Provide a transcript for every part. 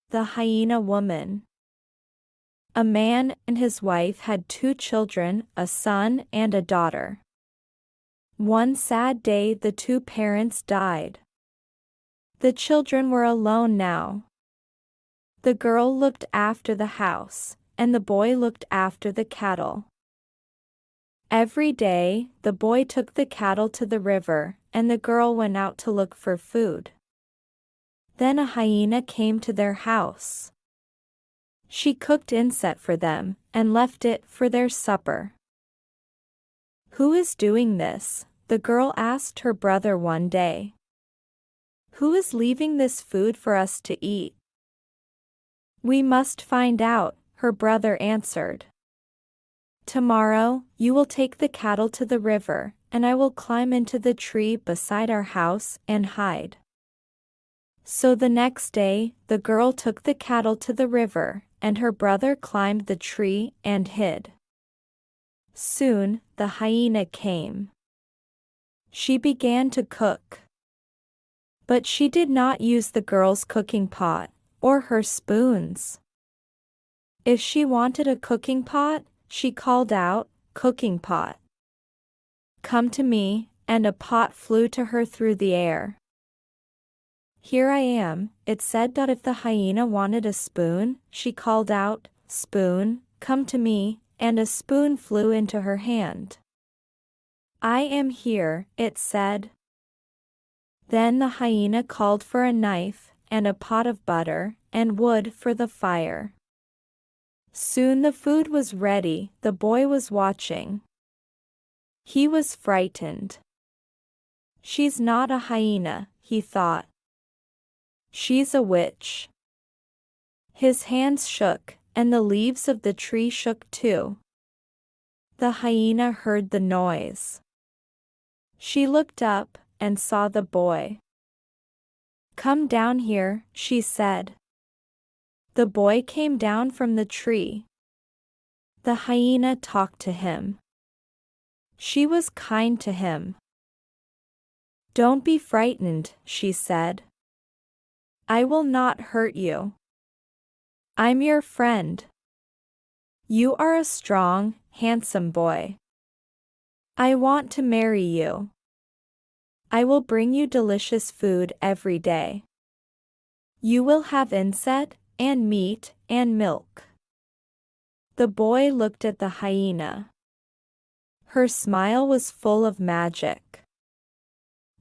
The Hyena Woman. A man and his wife had 2 children, a son and a daughter. One sad day the 2 parents died. The children were alone now. The girl looked after the house, and the boy looked after the cattle. Every day, the boy took the cattle to the river, and the girl went out to look for food. Then a hyena came to their house. She cooked insect for them, and left it for their supper. "Who is doing this?" the girl asked her brother one day. "Who is leaving this food for us to eat?" "We must find out," her brother answered. "Tomorrow, you will take the cattle to the river, and I will climb into the tree beside our house and hide." So the next day, the girl took the cattle to the river, and her brother climbed the tree and hid. Soon, the hyena came. She began to cook. But she did not use the girl's cooking pot, or her spoons. If she wanted a cooking pot, she called out, "Cooking pot, come to me," and a pot flew to her through the air. "Here I am," it said. But if the hyena wanted a spoon, she called out, "Spoon, come to me," and a spoon flew into her hand. "I am here," it said. Then the hyena called for a knife, and a pot of butter, and wood for the fire. Soon the food was ready. The boy was watching. He was frightened. "She's not a hyena," he thought. "She's a witch." His hands shook, and the leaves of the tree shook too. The hyena heard the noise. She looked up, and saw the boy. "Come down here," she said. The boy came down from the tree. The hyena talked to him. She was kind to him. "Don't be frightened," she said. "I will not hurt you. I'm your friend. You are a strong, handsome boy. I want to marry you. I will bring you delicious food every day. You will have insect, and meat, and milk." The boy looked at the hyena. Her smile was full of magic.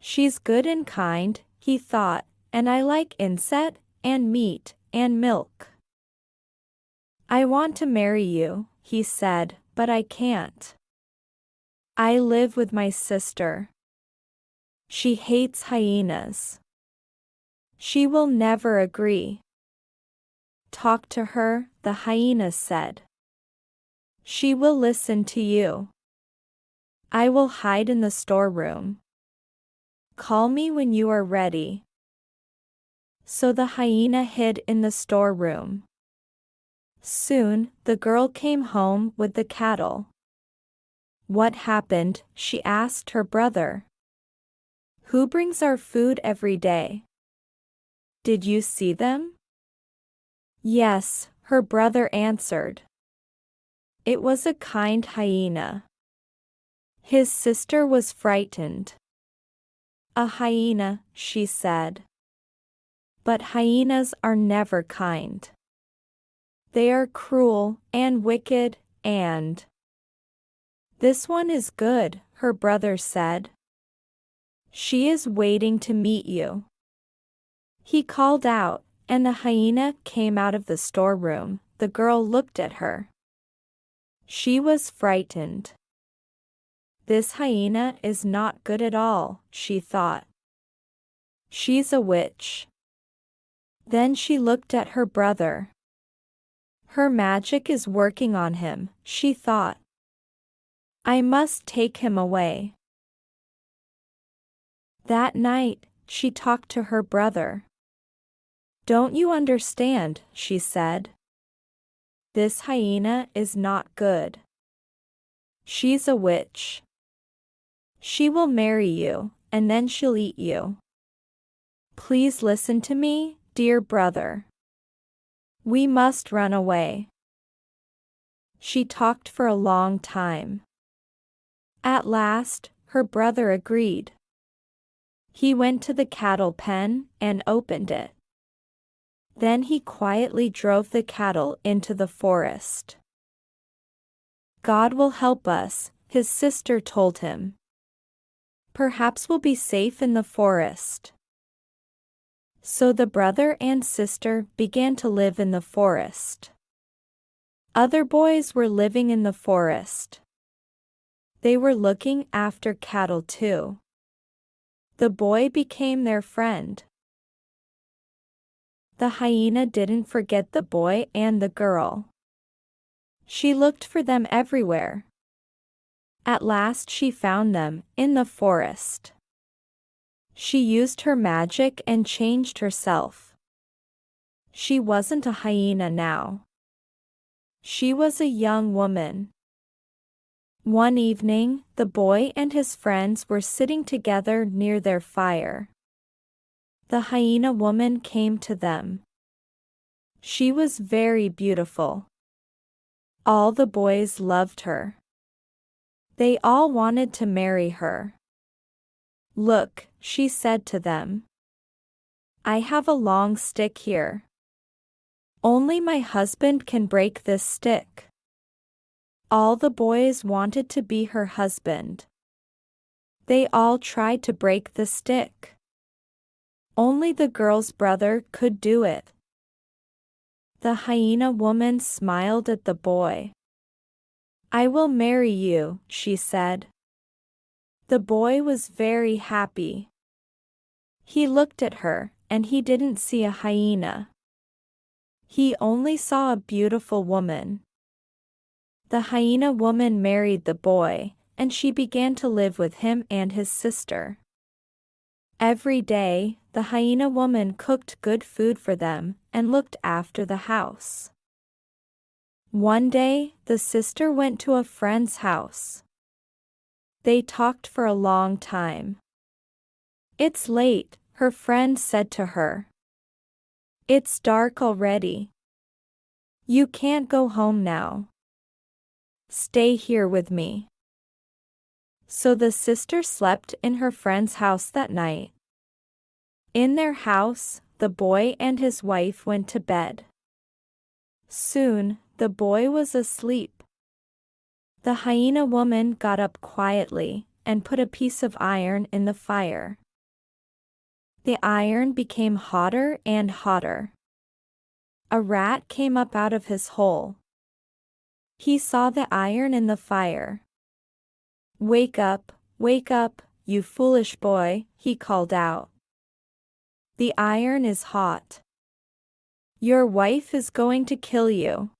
"She's good and kind," he thought, "and I like insect, and meat, and milk. I want to marry you," he said, "but I can't. I live with my sister. She hates hyenas. She will never agree." "Talk to her," the hyena said. "She will listen to you. I will hide in the storeroom. Call me when you are ready." So the hyena hid in the storeroom. Soon, the girl came home with the cattle. "What happened?" she asked her brother. "Who brings our food every day? Did you see them?" "Yes," her brother answered. "It was a kind hyena." His sister was frightened. "A hyena," she said. But hyenas are never kind. They are cruel and wicked, and "This one is good," her brother said. "She is waiting to meet you." He called out, and the hyena came out of the storeroom. The girl looked at her. She was frightened. "This hyena is not good at all," she thought. "She's a witch." Then she looked at her brother. Her magic is working on him, she thought. I must take him away. That night, she talked to her brother. "Don't you understand?" she said. "This hyena is not good. She's a witch. She will marry you, and then she'll eat you. Please listen to me, dear brother." We must run away. She talked for a long time. At last, her brother agreed. He went to the cattle pen and opened it. Then he quietly drove the cattle into the forest. God will help us, his sister told him. Perhaps we'll be safe in the forest. So the brother and sister began to live in the forest. Other boys were living in the forest. They were looking after cattle too. The boy became their friend. The hyena didn't forget the boy and the girl. She looked for them everywhere. At last she found them, in the forest. She used her magic and changed herself. She wasn't a hyena now. She was a young woman. One evening, the boy and his friends were sitting together near their fire. The hyena woman came to them. She was very beautiful. All the boys loved her. They all wanted to marry her. Look, she said to them. I have a long stick here. Only my husband can break this stick. All the boys wanted to be her husband. They all tried to break the stick. Only the girl's brother could do it. The hyena woman smiled at the boy. I will marry you, she said. The boy was very happy. He looked at her, and he didn't see a hyena. He only saw a beautiful woman. The hyena woman married the boy, and she began to live with him and his sister. Every day, the hyena woman cooked good food for them and looked after the house. One day, the sister went to a friend's house. They talked for a long time. It's late, her friend said to her. It's dark already. You can't go home now. Stay here with me. So the sister slept in her friend's house that night. In their house, the boy and his wife went to bed. Soon, the boy was asleep. The hyena woman got up quietly and put a piece of iron in the fire. The iron became hotter and hotter. A rat came up out of his hole. He saw the iron in the fire. Wake up, you foolish boy, he called out. The iron is hot. Your wife is going to kill you.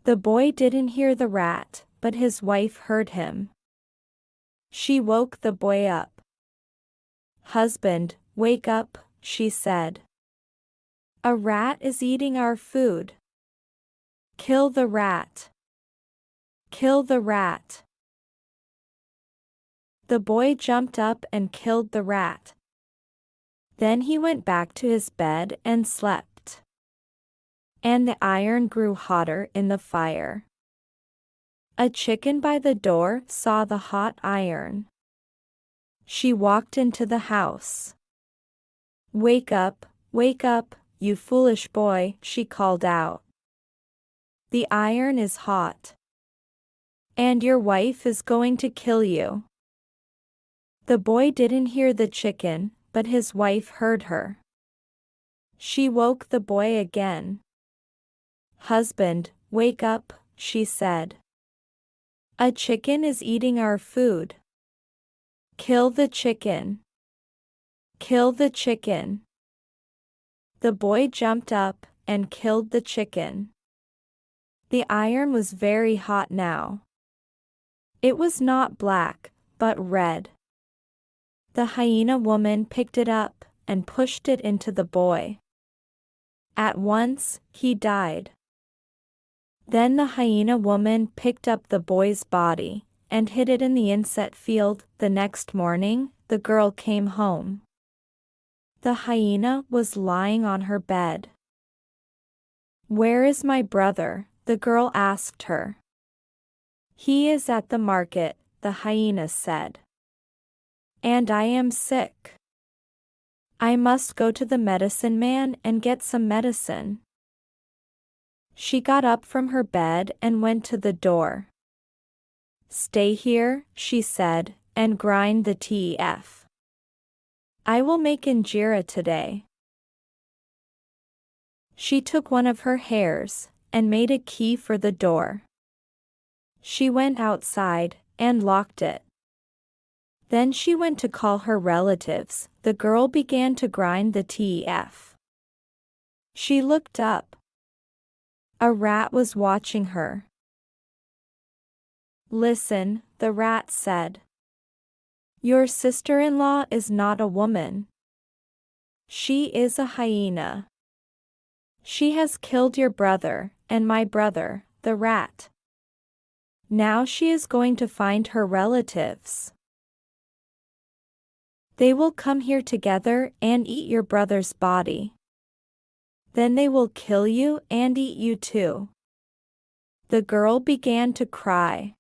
The boy didn't hear the rat, but his wife heard him. She woke the boy up. Husband, wake up, she said. A rat is eating our food. Kill the rat. Kill the rat. The boy jumped up and killed the rat. Then he went back to his bed and slept. And the iron grew hotter in the fire. A chicken by the door saw the hot iron. She walked into the house. Wake up, you foolish boy, she called out. The iron is hot. And your wife is going to kill you. The boy didn't hear the chicken, but his wife heard her. She woke the boy again. Husband, wake up, she said. A chicken is eating our food. Kill the chicken. Kill the chicken. The boy jumped up and killed the chicken. The iron was very hot now. It was not black, but red. The hyena woman picked it up and pushed it into the boy. At once, he died. Then the hyena woman picked up the boy's body and hid it in the inset field. The next morning, the girl came home. The hyena was lying on her bed. "Where is my brother?" the girl asked her. "He is at the market," the hyena said. "And I am sick. I must go to the medicine man and get some medicine." She got up from her bed and went to the door. "Stay here," she said, "and grind the teff. I will make injera today." She took one of her hairs and made a key for the door. She went outside and locked it. Then she went to call her relatives. The girl began to grind the teff. She looked up. A rat was watching her. "Listen," the rat said. "Your sister-in-law is not a woman. She is a hyena. She has killed your brother and my brother, the rat. Now she is going to find her relatives. They will come here together and eat your brother's body. Then they will kill you and eat you too." The girl began to cry.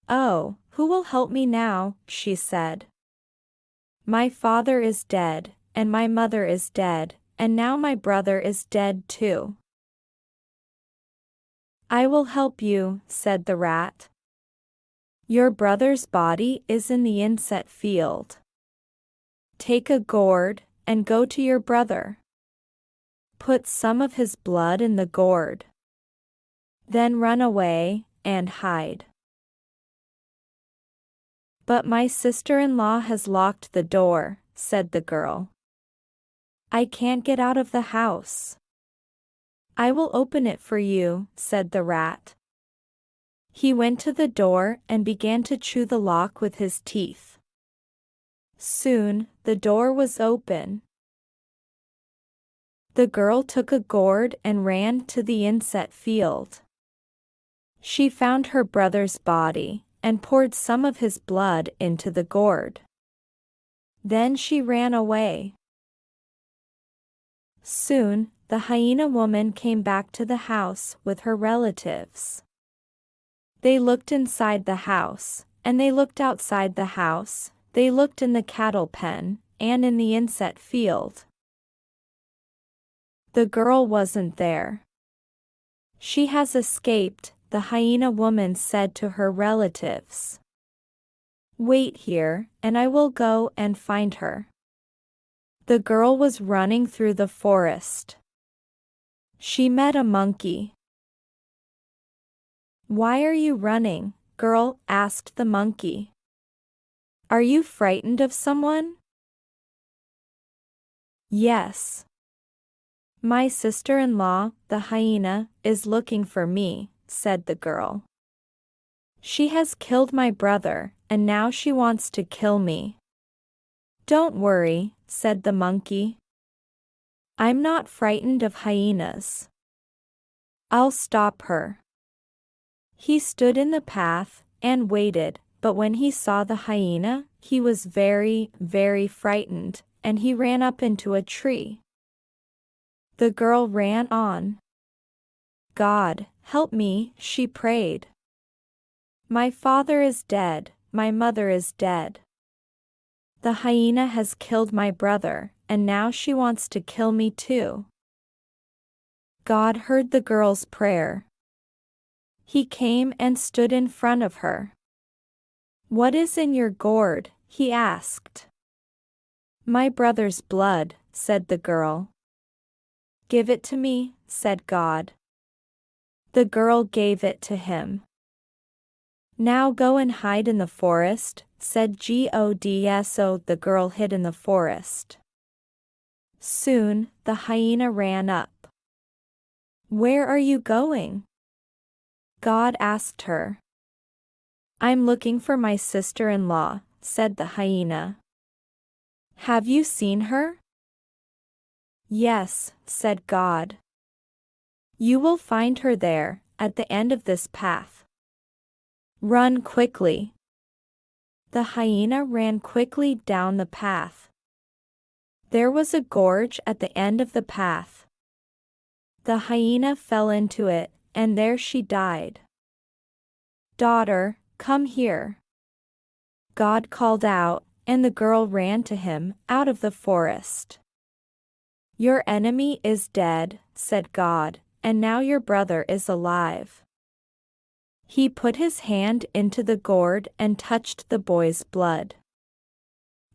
"Oh, who will help me now?" she said. "My father is dead, and my mother is dead, and now my brother is dead too." "I will help you," said the rat. "Your brother's body is in the inset field. Take a gourd and go to your brother. Put some of his blood in the gourd. Then run away and hide." "But my sister-in-law has locked the door," said the girl. "I can't get out of the house." "I will open it for you," said the rat. He went to the door and began to chew the lock with his teeth. Soon, the door was open. The girl took a gourd and ran to the inset field. She found her brother's body and poured some of his blood into the gourd. Then she ran away. Soon, the hyena woman came back to the house with her relatives. They looked inside the house, and they looked outside the house, they looked in the cattle pen, and in the inset field. The girl wasn't there. "She has escaped," the hyena woman said to her relatives. "Wait here, and I will go and find her." The girl was running through the forest. She met a monkey. "Why are you running, girl?" asked the monkey. "Are you frightened of someone?" "Yes. My sister-in-law, the hyena, is looking for me," said the girl. "She has killed my brother, and now she wants to kill me." "Don't worry," said the monkey. "I'm not frightened of hyenas. I'll stop her." He stood in the path and waited, but when he saw the hyena, he was very, very frightened, and he ran up into a tree. The girl ran on. "God, help me," she prayed. "My father is dead, my mother is dead. The hyena has killed my brother, and now she wants to kill me too." God heard the girl's prayer. He came and stood in front of her. "What is in your gourd?" he asked. "My brother's blood," said the girl. "Give it to me," said God. The girl gave it to him. "Now go and hide in the forest," said God. So the girl hid in the forest. Soon, the hyena ran up. "Where are you going?" God asked her. "I'm looking for my sister-in-law," said the hyena. "Have you seen her?" "Yes," said God. "You will find her there, at the end of this path. Run quickly." The hyena ran quickly down the path. There was a gorge at the end of the path. The hyena fell into it, and there she died. "Daughter, come here," God called out, and the girl ran to him out of the forest. "Your enemy is dead," said God, "and now your brother is alive." He put his hand into the gourd and touched the boy's blood.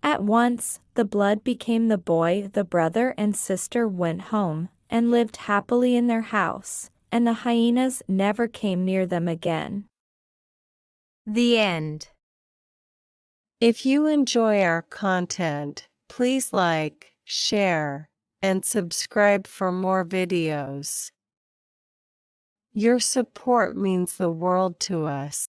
At once, the blood became the boy. The brother and sister went home and lived happily in their house, and the hyenas never came near them again. The end. If you enjoy our content, please like, share, and subscribe for more videos. Your support means the world to us.